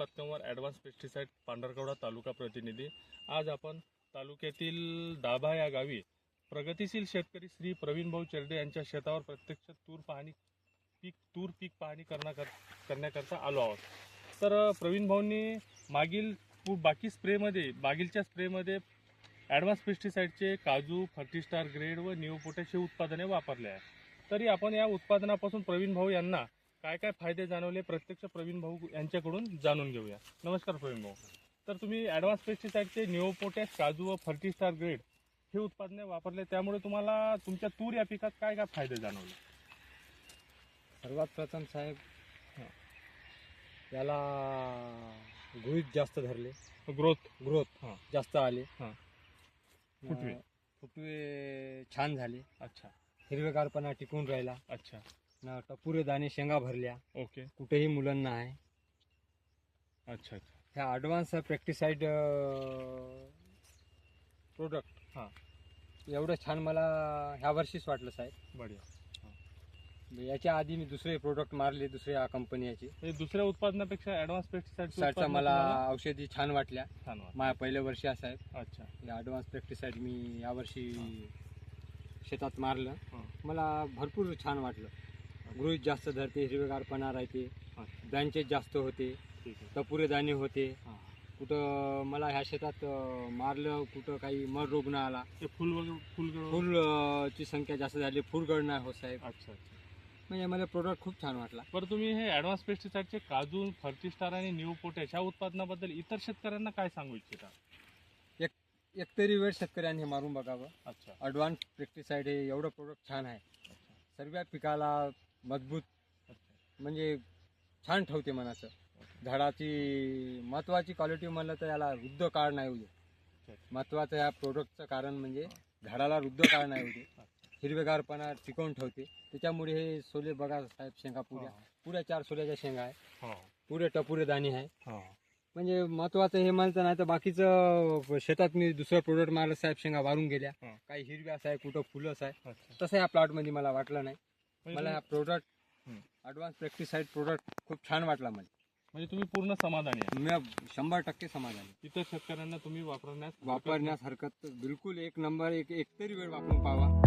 कत्कमर advance pesticide Pandharkawada तालुका प्रतिनिधी। आज आपण तालुक्यातील दाभा या गावी प्रगतिशील शेतकरी श्री प्रवीण भाऊ चेरडे यांच्या शेतावर प्रत्यक्ष तूर पीक पाहणी करण्याकरता आलो आहोत। तर प्रवीण भाऊंनी बागीलच्या स्प्रेमध्ये ॲडव्हान्स पेस्टिसाइडचे काजू, फर्टिस्टार ग्रेड व निओ पोटॅश हे उत्पादने वापरले आहे। तरी आपण या उत्पादनापासून प्रवीण भाऊ यांना काय काय फायदे जाणवले प्रत्यक्ष प्रवीण भाऊ यांच्याकडून जाणून घेऊया। नमस्कार प्रवीण भाऊ। तर तुम्ही ॲडव्हान्स पेस्टिसाइडचे निओ पोटॅश, काजू व फर्टिस्टार ग्रेड हे उत्पादने वापरले, त्यामुळे तुम्हाला तुमच्या तूर या पिकात काय काय फायदे जाणवले? सर्वात प्रथम साहेब, याला गृहीत जास्त धरले, ग्रोथ जास्त आले, फुटवे छान झाले। अच्छा, हिरवेगारपणा टिकून राहिला। अच्छा, ना टपुरे दाणे शेंगा भरल्या। ओके, कुठेही मुलांना आहे। अच्छा अच्छा। ह्या ॲडव्हान्स पेस्टिसाइड प्रोडक्ट एवढं छान मला ह्या वर्षीच वाटलं साहेब। बढिया। याच्या आधी मी दुसरे प्रोडक्ट मारले, दुसऱ्या कंपनीचे। दुसऱ्या उत्पादनापेक्षा ॲडव्हान्स पेस्टिसाइडचा मला औषधी छान वाटल्या। माझ्या पहिल्या वर्षी आहे साहेब। अच्छा, ॲडव्हान्स पेस्टिसाइड मी यावर्षी शेतात मारलं, मला भरपूर छान वाटलं। गृहीत जास्त धरते, हिरवेगारपणा राहते, ब्रँचेस जास्त होते, टपुरे दाणे होते। कुठं मला ह्या शेतात मारलं, कुठं काही मर रोग नाही आला। फुलची संख्या जास्त झाली, फुलगळ नाही हो साहेब। अच्छा, म्हणजे मला प्रोडक्ट खूप छान वाटला। बरं, तुम्ही हे ॲडव्हान्स पेस्टिसाइडचे काजू, फर्टिस्टार आणि निओ पोटॅश ह्या उत्पादनाबद्दल इतर शेतकऱ्यांना काय सांगू इच्छिता? एकतरी वेळ शेतकऱ्यांनी हे मारून बघावं। अच्छा, ॲडव्हान्स पेस्टिसाइड हे एवढं प्रोडक्ट छान आहे, सर्व पिकाला मजबूत म्हणजे छान ठेवते मनाचं। झाडाची महत्त्वाची क्वालिटी म्हणलं तर याला वृद्ध काळ नाही होऊ दे। महत्त्वाचं या प्रोडक्टचं कारण म्हणजे झाडाला वृद्ध काळ नाही होऊ दे, हिरवेगारपणा टिकवून ठेवते। त्याच्यामुळे हे सोले बघा साहेब, शेंगा पुऱ्या 4 सोल्याच्या शेंगा आहे, पुरे टपुरे दाणे आहे। म्हणजे महत्वाचं हे म्हणतं, नाही तर बाकीचं शेतात मी दुसरं प्रोडक्ट मारलं साहेब, शेंगा वारून गेल्या, काही हिरव्याच आहे, कुठं फुलंच आहे। तसं या प्लॉटमध्ये मला वाटलं नाही। मला हा प्रोडक्ट ॲडव्हान्स पेस्टिसाइड प्रोडक्ट खूप छान वाटला मला। म्हणजे तुम्ही पूर्ण समाधानी आहे? मी 100% समाधानी। इतर शेतकऱ्यांना तुम्ही वापरण्यास हरकत बिलकुल एक नंबर, एक तरी वेळ वापरून पाहावा।